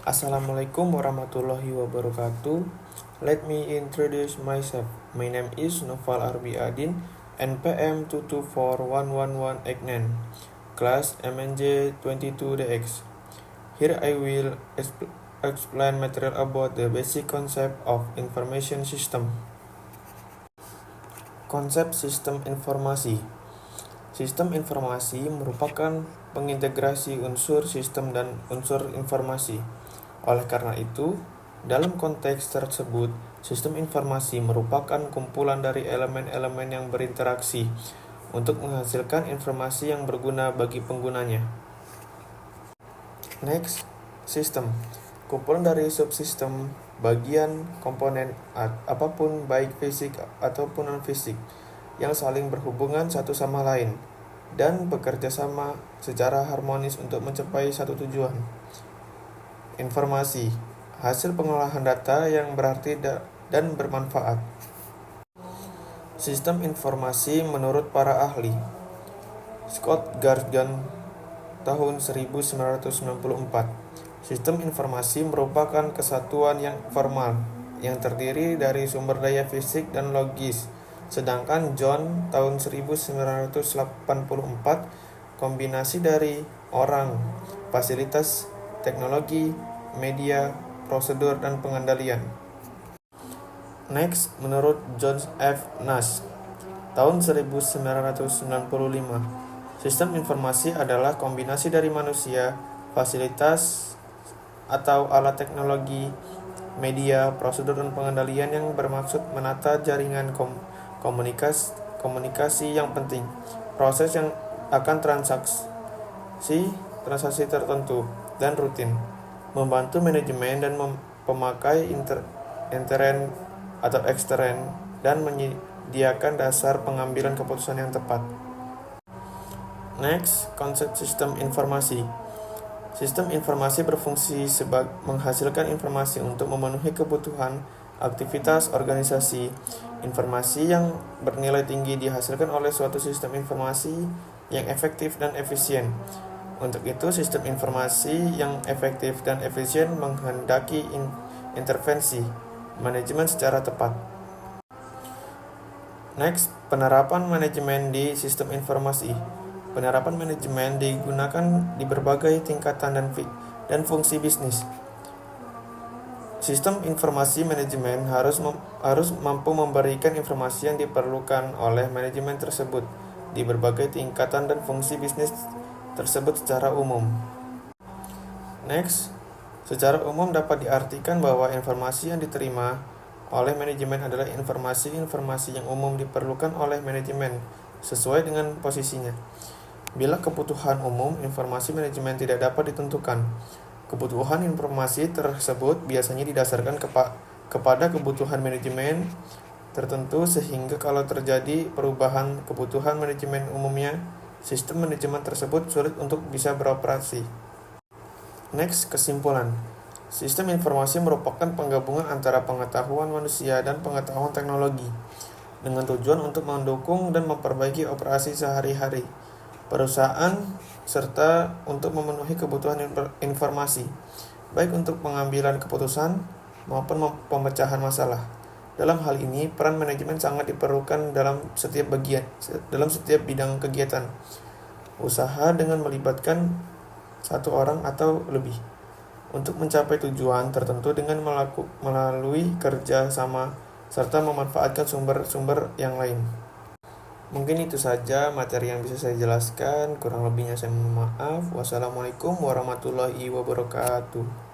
Assalamualaikum warahmatullahi wabarakatuh. Let me introduce myself. My name is Noval Arbi Adin, NPM 2241189, class MNJ 22DX. Here I will explain material about the basic concept of information system. Konsep sistem informasi. Sistem informasi merupakan pengintegrasi unsur sistem dan unsur informasi. Oleh karena itu, dalam konteks tersebut, sistem informasi merupakan kumpulan dari elemen-elemen yang berinteraksi untuk menghasilkan informasi yang berguna bagi penggunanya. Next, sistem. Kumpulan dari subsistem, bagian, komponen, apapun baik fisik ataupun non-fisik, yang saling berhubungan satu sama lain dan bekerja sama secara harmonis untuk mencapai satu tujuan. Informasi, hasil pengolahan data yang berarti dan bermanfaat. Sistem informasi menurut para ahli. Scott Gargan tahun 1994. Sistem informasi merupakan kesatuan yang formal yang terdiri dari sumber daya fisik dan logis. Sedangkan John tahun 1984 kombinasi dari orang, fasilitas, teknologi, media, prosedur, dan pengendalian. Next, menurut John F. Nash tahun 1995, sistem informasi adalah kombinasi dari manusia, fasilitas atau alat teknologi, media, prosedur, dan pengendalian yang bermaksud menata jaringan komunikasi yang penting, proses yang akan transaksi tertentu dan rutin, membantu manajemen dan pemakai intern atau ekstern, dan menyediakan dasar pengambilan keputusan yang tepat. Next, konsep sistem informasi. Sistem informasi berfungsi sebagai menghasilkan informasi untuk memenuhi kebutuhan aktivitas organisasi. Informasi yang bernilai tinggi dihasilkan oleh suatu sistem informasi yang efektif dan efisien. Untuk itu, sistem informasi yang efektif dan efisien menghendaki intervensi manajemen secara tepat. Next, penerapan manajemen di sistem informasi. Penerapan manajemen digunakan di berbagai tingkatan dan fungsi bisnis. Sistem informasi manajemen harus mampu memberikan informasi yang diperlukan oleh manajemen tersebut di berbagai tingkatan dan fungsi bisnis tersebut secara umum. Next, secara umum dapat diartikan bahwa informasi yang diterima oleh manajemen adalah informasi yang umum diperlukan oleh manajemen sesuai dengan posisinya. Bila kebutuhan umum informasi manajemen tidak dapat ditentukan, kebutuhan informasi tersebut biasanya didasarkan kepada kebutuhan manajemen tertentu, sehingga kalau terjadi perubahan kebutuhan manajemen umumnya, sistem manajemen tersebut sulit untuk bisa beroperasi. Next, kesimpulan. Sistem informasi merupakan penggabungan antara pengetahuan manusia dan pengetahuan teknologi dengan tujuan untuk mendukung dan memperbaiki operasi sehari-hari perusahaan serta untuk memenuhi kebutuhan informasi, baik untuk pengambilan keputusan maupun pemecahan masalah. Dalam hal ini, peran manajemen sangat diperlukan dalam setiap bidang kegiatan usaha dengan melibatkan satu orang atau lebih untuk mencapai tujuan tertentu dengan melalui kerja sama serta memanfaatkan sumber-sumber yang lain. Mungkin itu saja materi yang bisa saya jelaskan, kurang lebihnya saya mohon maaf. Wassalamualaikum warahmatullahi wabarakatuh.